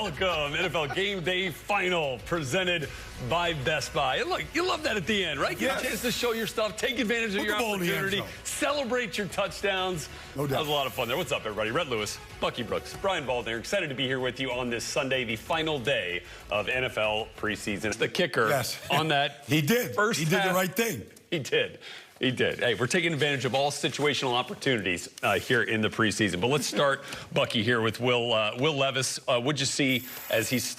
welcome NFL Game Day Final presented by Best Buy. And look, you love that at the end, right? Get a chance to show your stuff, take advantage of your opportunity, celebrate your touchdowns. No doubt. That was a lot of fun there. What's up, everybody? Red Lewis, Bucky Brooks, Brian Baldner. Excited to be here with you on this Sunday, the final day of NFL preseason. The kicker on that he did. First he did the right thing. He did. He did. Hey, we're taking advantage of all situational opportunities here in the preseason. But let's start, Bucky, here with Will Levis. What'd you see as he's,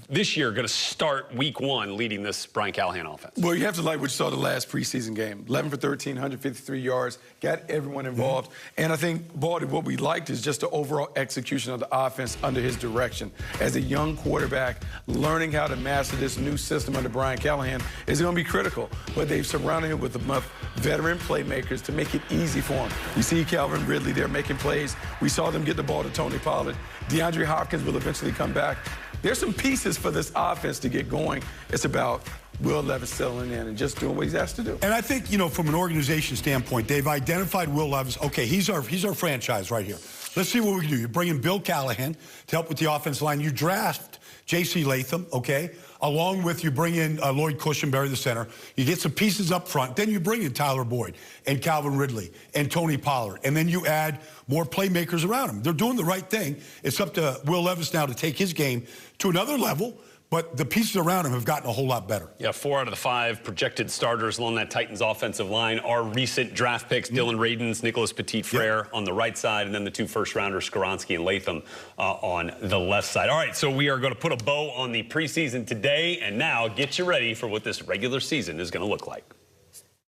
this year going to start week one leading this Brian Callahan offense? Well, you have to like what you saw the last preseason game. 11 for 13, 153 yards, got everyone involved. And I think, Baldy, what we liked is just the overall execution of the offense under his direction. As a young quarterback, learning how to master this new system under Brian Callahan is going to be critical. But they've surrounded him with enough veteran playmakers to make it easy for him. You see Calvin Ridley there making plays. We saw them get the ball to Tony Pollard. DeAndre Hopkins will eventually come back. There's some pieces for this offense to get going. It's about Will Levis settling in and just doing what he's asked to do. And I think, from an organization standpoint, they've identified Will Levis. Okay, he's our franchise right here. Let's see what we can do. You bring in Bill Callahan to help with the offensive line. You draft J.C. Latham, okay? Along with you bring in Lloyd Cushenberry, the center. You get some pieces up front. Then you bring in Tyler Boyd and Calvin Ridley and Tony Pollard. And then you add more playmakers around him. They're doing the right thing. It's up to Will Levis now to take his game to another level. But the pieces around him have gotten a whole lot better. Yeah, 4 out of the 5 projected starters along that Titans offensive line are recent draft picks. Dylan Radins, Nicholas Petit-Frere on the right side, and then the 2 first-rounders, Skoronski and Latham, on the left side. All right, so we are going to put a bow on the preseason today, and now get you ready for what this regular season is going to look like.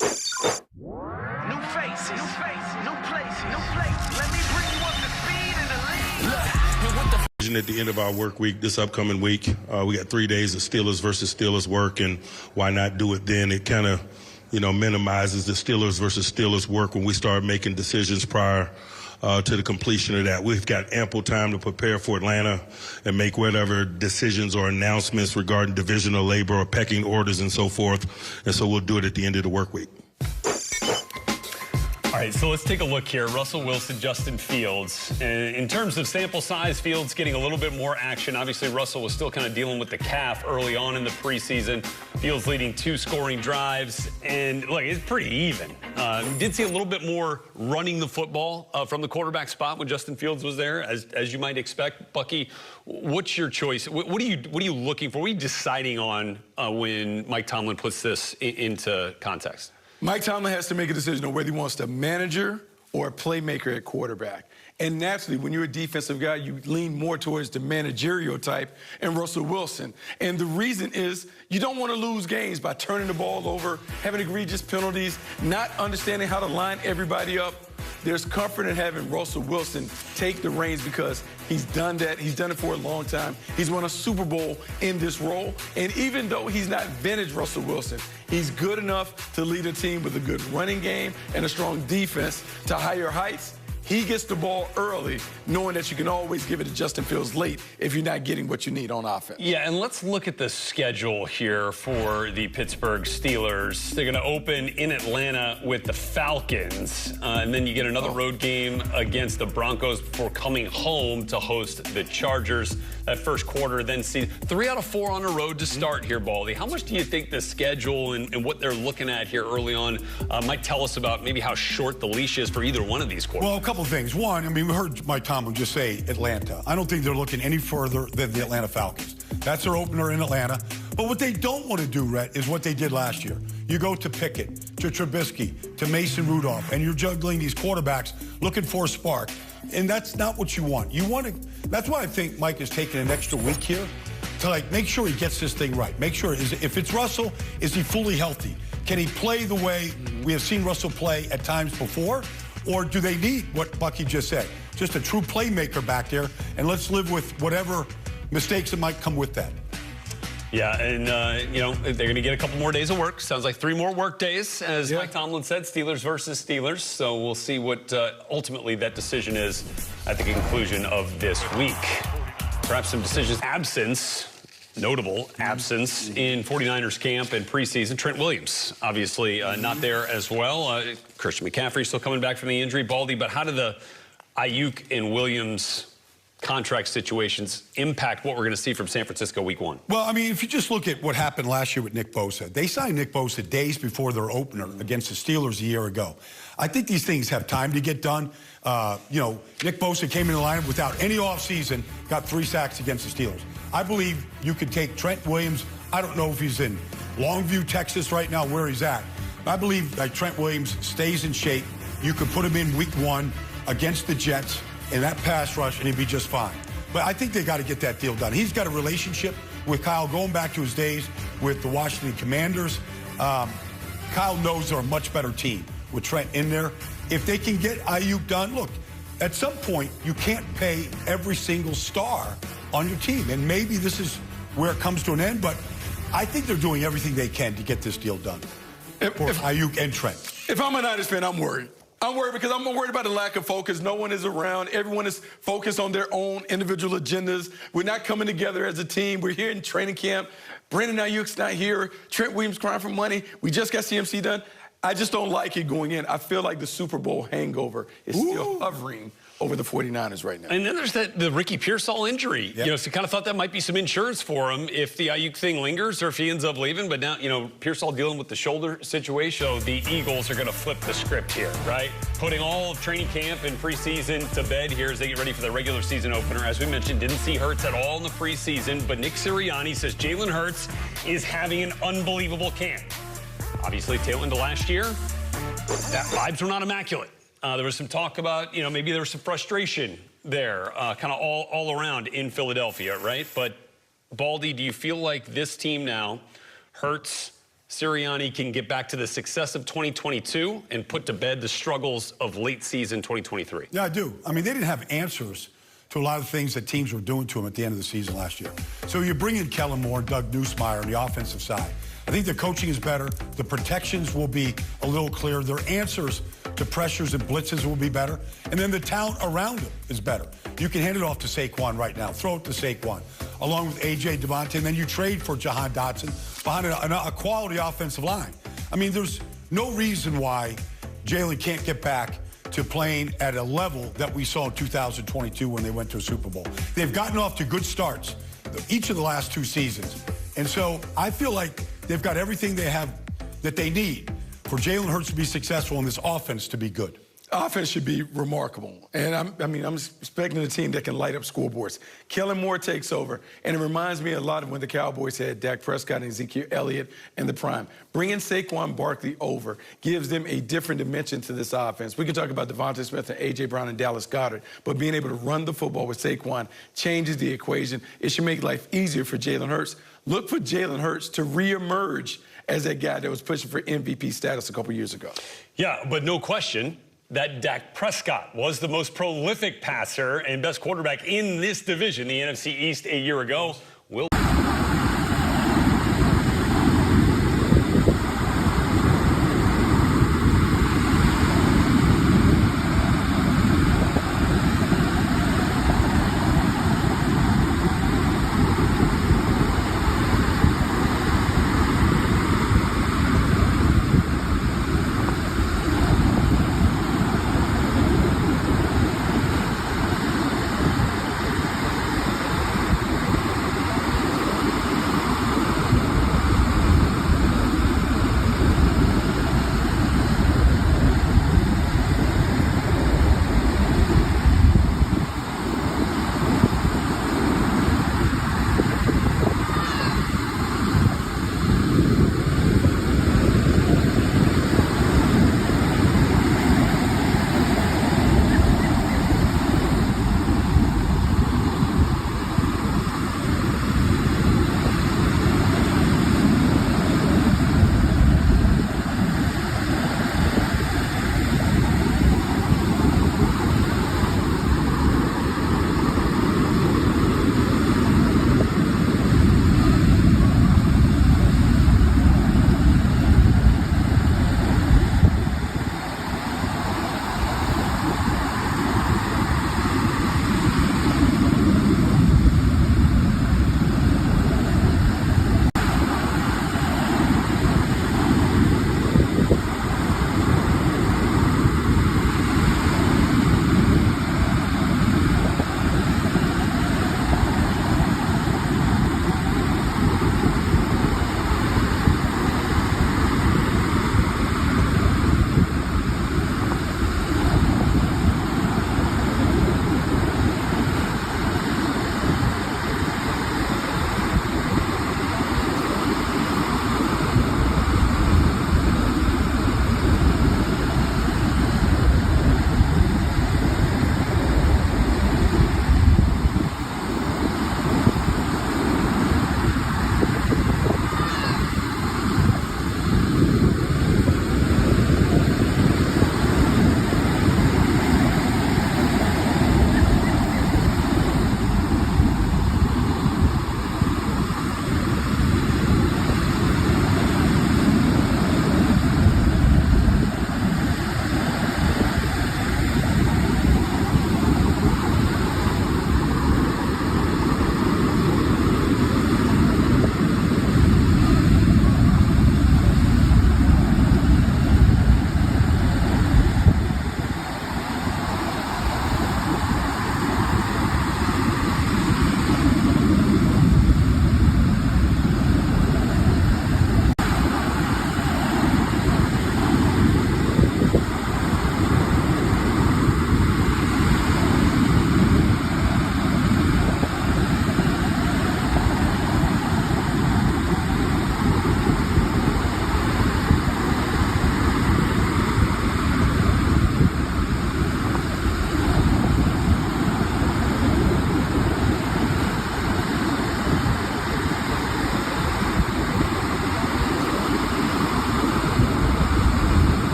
New faces, new faces, new places, new places. Let me bring you up to speed in the league. At the end of our work week this upcoming week, we got 3 days of Steelers versus Steelers work, and why not do it then? It kind of, minimizes the Steelers versus Steelers work when we start making decisions prior to the completion of that. We've got ample time to prepare for Atlanta and make whatever decisions or announcements regarding divisional labor or pecking orders and so forth, and so we'll do it at the end of the work week. All right, so let's take a look here. Russell Wilson, Justin Fields. In terms of sample size, Fields getting a little bit more action. Obviously, Russell was still kind of dealing with the calf early on in the preseason. Fields leading 2 scoring drives. And, look, it's pretty even. Did see a little bit more running the football from the quarterback spot when Justin Fields was there, as you might expect. Bucky, what's your choice? What are you looking for? What are you deciding on when Mike Tomlin puts this into context? Mike Tomlin has to make a decision on whether he wants a manager or a playmaker at quarterback. And naturally, when you're a defensive guy, you lean more towards the managerial type and Russell Wilson. And the reason is you don't want to lose games by turning the ball over, having egregious penalties, not understanding how to line everybody up. There's comfort in having Russell Wilson take the reins because he's done that. He's done it for a long time. He's won a Super Bowl in this role. And even though he's not vintage Russell Wilson, he's good enough to lead a team with a good running game and a strong defense to higher heights. He gets the ball early, knowing that you can always give it to Justin Fields late if you're not getting what you need on offense. Yeah, and let's look at the schedule here for the Pittsburgh Steelers. They're going to open in Atlanta with the Falcons, and then you get another road game against the Broncos before coming home to host the Chargers. That first quarter, then see 3 out of 4 on the road to start here, Baldy. How much do you think the schedule and what they're looking at here early on might tell us about maybe how short the leash is for either one of these quarterbacks? Well, a couple things. One, we heard Mike Tomlin just say Atlanta. I don't think they're looking any further than the Atlanta Falcons. That's their opener in Atlanta. But what they don't want to do, Rhett, is what they did last year. You go to Pickett, to Trubisky, to Mason Rudolph, and you're juggling these quarterbacks looking for a spark. And that's not what you want. That's why I think Mike is taking an extra week here to make sure he gets this thing right. Make sure, if it's Russell, is he fully healthy? Can he play the way we have seen Russell play at times before? Or do they need what Bucky just said? Just a true playmaker back there, and let's live with whatever mistakes that might come with that. Yeah, and, they're going to get a couple more days of work. Sounds like 3 more work days, as Mike Tomlin said, Steelers versus Steelers. So we'll see what ultimately that decision is at the conclusion of this week. Perhaps some decisions. Notable absence in 49ers camp and preseason. Trent Williams, obviously not there as well. Christian McCaffrey still coming back from the injury. Baldy, but how do the Ayuk and Williams contract situations impact what we're going to see from San Francisco week 1? Well, I mean, if you just look at what happened last year with Nick Bosa, they signed Nick Bosa days before their opener against the Steelers a year ago. I think these things have time to get done. You know, Nick Bosa came in the lineup without any offseason, got 3 sacks against the Steelers. I believe you could take Trent Williams. I don't know if he's in Longview, Texas right now, where he's at. But I believe that Trent Williams stays in shape. You could put him in week 1 against the Jets in that pass rush, and he'd be just fine. But I think they got to get that deal done. He's got a relationship with Kyle going back to his days with the Washington Commanders. Kyle knows they're a much better team with Trent in there. If they can get Ayuk done, look, at some point, you can't pay every single star on your team. And maybe this is where it comes to an end, but I think they're doing everything they can to get this deal done for Ayuk and Trent. If I'm a Niners fan, I'm worried. I'm worried because I'm worried about the lack of focus. No one is around. Everyone is focused on their own individual agendas. We're not coming together as a team. We're here in training camp. Brandon Ayuk's not here. Trent Williams crying for money. We just got CMC done. I just don't like it going in. I feel like the Super Bowl hangover is still hovering over the 49ers right now. And then there's the Ricky Pearsall injury. Yep. You know, so kind of thought that might be some insurance for him if the Ayuk thing lingers or if he ends up leaving. But now, you know, Pearsall dealing with the shoulder situation. So the Eagles are going to flip the script here, right? Putting all of training camp and preseason to bed here as they get ready for the regular season opener. As we mentioned, didn't see Hurts at all in the preseason, but Nick Sirianni says Jalen Hurts is having an unbelievable camp. Obviously, tail end of last year, that vibes were not immaculate. There was some talk about, you know, maybe there was some frustration there, kind of all around in Philadelphia, right? But, Baldy, do you feel like this team now, Hurts, Sirianni, can get back to the success of 2022 and put to bed the struggles of late season 2023? Yeah, I do. I mean, they didn't have answers to a lot of the things that teams were doing to them at the end of the season last year. So you bring in Kellen Moore and Doug Nussmeier on the offensive side. I think the coaching is better. The protections will be a little clearer. Their answers to pressures and blitzes will be better. And then the talent around him is better. You can hand it off to Saquon right now. Throw it to Saquon, along with A.J. Devontae, and then you trade for Jahan Dotson behind a quality offensive line. I mean, there's no reason why Jalen can't get back to playing at a level that we saw in 2022 when they went to a Super Bowl. They've gotten off to good starts each of the last 2 seasons. And so I feel like they've got everything they have that they need for Jalen Hurts to be successful and this offense to be good. Offense should be remarkable. And I'm expecting a team that can light up scoreboards. Kellen Moore takes over. And it reminds me a lot of when the Cowboys had Dak Prescott and Ezekiel Elliott in the prime. Bringing Saquon Barkley over gives them a different dimension to this offense. We can talk about Devontae Smith and A.J. Brown and Dallas Goedert, but being able to run the football with Saquon changes the equation. It should make life easier for Jalen Hurts. Look for Jalen Hurts to reemerge as that guy that was pushing for MVP status a couple years ago. Yeah, but no question that Dak Prescott was the most prolific passer and best quarterback in this division, the NFC East, a year ago.